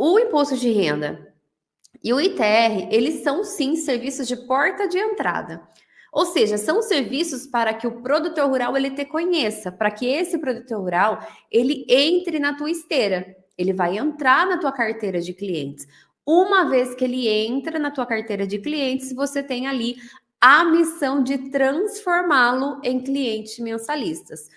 o imposto de renda e o ITR, eles são sim serviços de porta de entrada. Ou seja, são serviços para que o produtor rural ele te conheça, para que esse produtor rural ele entre na tua esteira, ele vai entrar na tua carteira de clientes. Uma vez que ele entra na tua carteira de clientes, você tem ali a missão de transformá-lo em clientes mensalistas.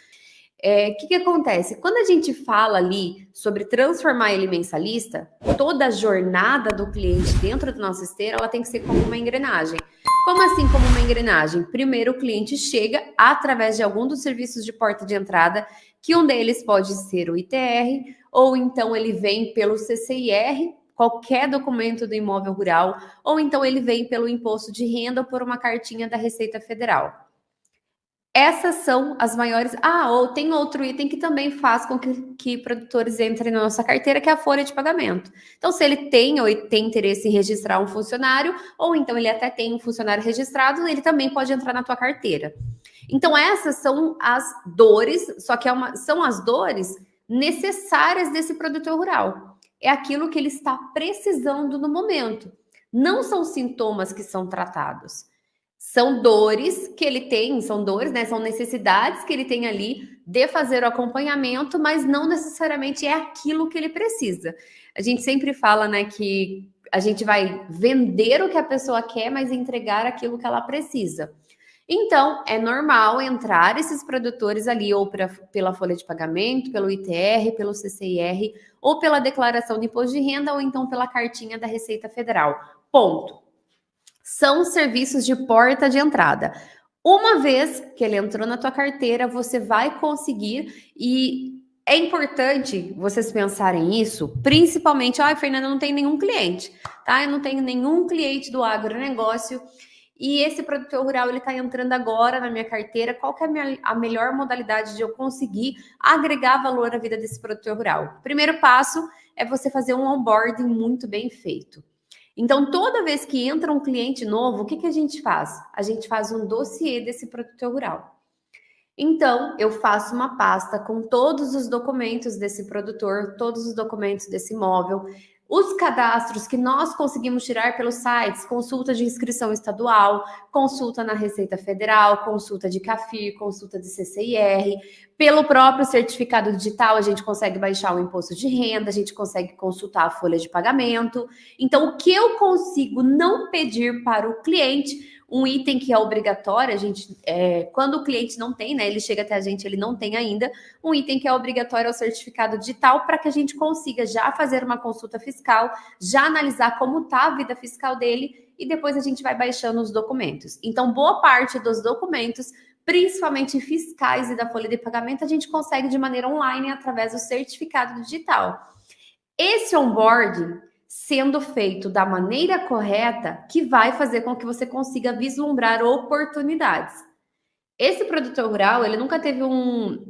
Que acontece? Quando a gente fala ali sobre transformar ele em mensalista, toda a jornada do cliente dentro da nossa esteira, ela tem que ser como uma engrenagem. Como assim como uma engrenagem? Primeiro o cliente chega através de algum dos serviços de porta de entrada, que um deles pode ser o ITR, ou então ele vem pelo CCIR, qualquer documento do imóvel rural, ou então ele vem pelo imposto de renda ou por uma cartinha da Receita Federal. Essas são as maiores. Ou tem outro item que também faz com que produtores entrem na nossa carteira, que é a folha de pagamento. Então, se ele tem ou tem interesse em registrar um funcionário, ou então ele até tem um funcionário registrado, ele também pode entrar na tua carteira. Então, essas são as dores, só que são as dores necessárias desse produtor rural. É aquilo que ele está precisando no momento. Não são sintomas que são tratados. São dores que ele tem, são dores, né? São necessidades que ele tem ali de fazer o acompanhamento, mas não necessariamente é aquilo que ele precisa. A gente sempre fala, né, que a gente vai vender o que a pessoa quer, mas entregar aquilo que ela precisa. Então, é normal entrar esses produtores ali, ou pela folha de pagamento, pelo ITR, pelo CCIR, ou pela declaração de imposto de renda, ou então pela cartinha da Receita Federal. Ponto. São serviços de porta de entrada. Uma vez que ele entrou na tua carteira, você vai conseguir, e é importante vocês pensarem isso, principalmente, Fernanda, não tem nenhum cliente, tá? Eu não tenho nenhum cliente do agronegócio e esse produtor rural, ele tá entrando agora na minha carteira. Qual que é a melhor modalidade de eu conseguir agregar valor à vida desse produtor rural? O primeiro passo é você fazer um onboarding muito bem feito. Então, toda vez que entra um cliente novo, o que a gente faz? A gente faz um dossiê desse produtor rural. Então, eu faço uma pasta com todos os documentos desse produtor, todos os documentos desse imóvel, os cadastros que nós conseguimos tirar pelos sites, consulta de inscrição estadual, consulta na Receita Federal, consulta de CAFIR, consulta de CCIR, pelo próprio certificado digital, a gente consegue baixar o imposto de renda, a gente consegue consultar a folha de pagamento. Então, o que eu consigo não pedir para o cliente, um item que é obrigatório, quando o cliente não tem, né? Ele chega até a gente, ele não tem ainda, um item que é obrigatório é o certificado digital, para que a gente consiga já fazer uma consulta fiscal, já analisar como está a vida fiscal dele, e depois a gente vai baixando os documentos. Então, boa parte dos documentos, principalmente fiscais e da folha de pagamento, a gente consegue de maneira online através do certificado digital. Esse onboarding sendo feito da maneira correta, que vai fazer com que você consiga vislumbrar oportunidades. Esse produtor rural, ele nunca teve um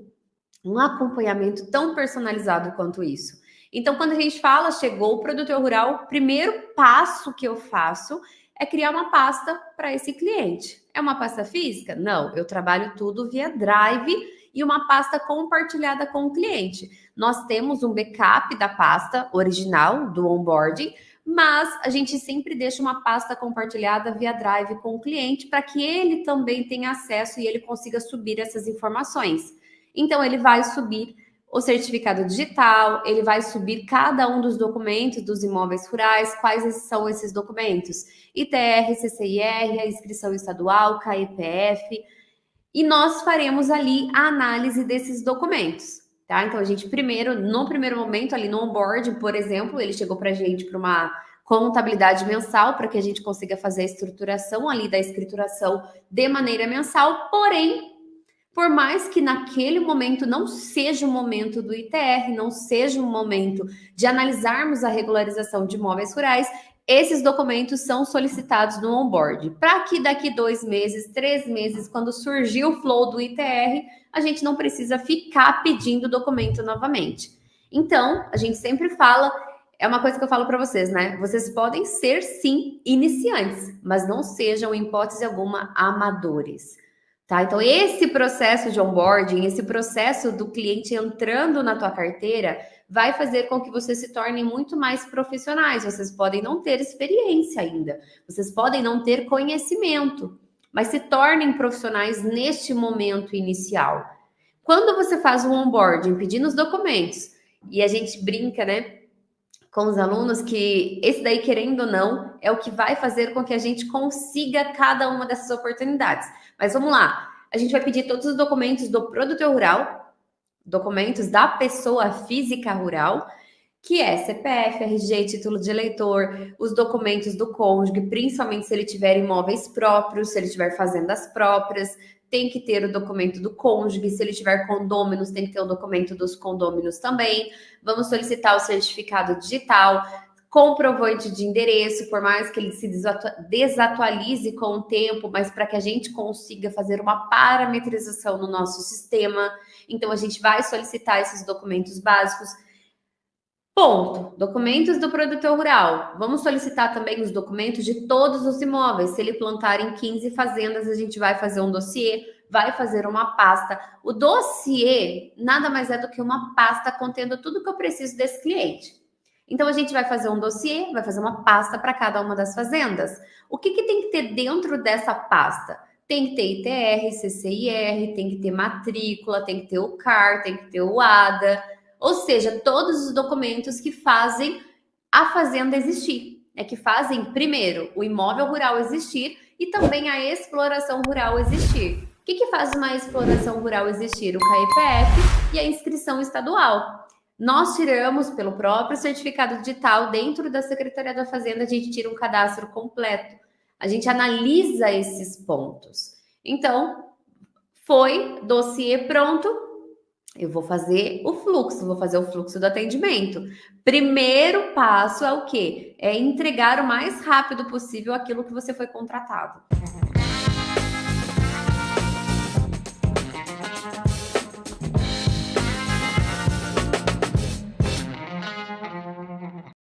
acompanhamento tão personalizado quanto isso. Então, quando a gente fala, chegou o produtor rural, o primeiro passo que eu faço é criar uma pasta para esse cliente. É uma pasta física? Não, eu trabalho tudo via Drive e uma pasta compartilhada com o cliente. Nós temos um backup da pasta original do onboarding, mas a gente sempre deixa uma pasta compartilhada via Drive com o cliente para que ele também tenha acesso e ele consiga subir essas informações. Então, ele vai subir o certificado digital, ele vai subir cada um dos documentos dos imóveis rurais. Quais são esses documentos? ITR, CCIR, a inscrição estadual, CAEPF, e nós faremos ali a análise desses documentos, tá? Então, a gente no primeiro momento, ali no onboard, por exemplo, ele chegou para a gente para uma contabilidade mensal, para que a gente consiga fazer a estruturação ali da escrituração de maneira mensal, porém, por mais que naquele momento não seja o momento do ITR, não seja o momento de analisarmos a regularização de imóveis rurais, esses documentos são solicitados no onboard, para que daqui 2 meses, 3 meses, quando surgir o flow do ITR, a gente não precisa ficar pedindo documento novamente. Então, a gente sempre fala, é uma coisa que eu falo para vocês, né? Vocês podem ser, sim, iniciantes, mas não sejam, em hipótese alguma, amadores. Tá? Então, esse processo de onboarding, esse processo do cliente entrando na tua carteira, vai fazer com que vocês se tornem muito mais profissionais. Vocês podem não ter experiência ainda, vocês podem não ter conhecimento, mas se tornem profissionais neste momento inicial. Quando você faz um onboarding pedindo os documentos, e a gente brinca, né, com os alunos que esse daí, querendo ou não, é o que vai fazer com que a gente consiga cada uma dessas oportunidades. Mas vamos lá, a gente vai pedir todos os documentos do produtor rural, documentos da pessoa física rural, que é CPF, RG, título de eleitor, os documentos do cônjuge, principalmente se ele tiver imóveis próprios, se ele tiver fazendas próprias, tem que ter o documento do cônjuge, se ele tiver condôminos, tem que ter o documento dos condôminos também. Vamos solicitar o certificado digital, comprovante de endereço, por mais que ele se desatualize com o tempo, mas para que a gente consiga fazer uma parametrização no nosso sistema. Então, a gente vai solicitar esses documentos básicos. Ponto. Documentos do produtor rural. Vamos solicitar também os documentos de todos os imóveis. Se ele plantar em 15 fazendas, a gente vai fazer um dossiê, vai fazer uma pasta. O dossiê nada mais é do que uma pasta contendo tudo que eu preciso desse cliente. Então, a gente vai fazer um dossiê, vai fazer uma pasta para cada uma das fazendas. O que tem que ter dentro dessa pasta? Tem que ter ITR, CCIR, tem que ter matrícula, tem que ter o CAR, tem que ter o ADA. Ou seja, todos os documentos que fazem a fazenda existir, né? Que fazem, primeiro, o imóvel rural existir e também a exploração rural existir. O que faz uma exploração rural existir? O CAEPF e a inscrição estadual. Nós tiramos, pelo próprio certificado digital, dentro da Secretaria da Fazenda, a gente tira um cadastro completo. A gente analisa esses pontos. Então, foi dossiê pronto. Eu vou fazer o fluxo do atendimento. Primeiro passo é o quê? É entregar o mais rápido possível aquilo que você foi contratado.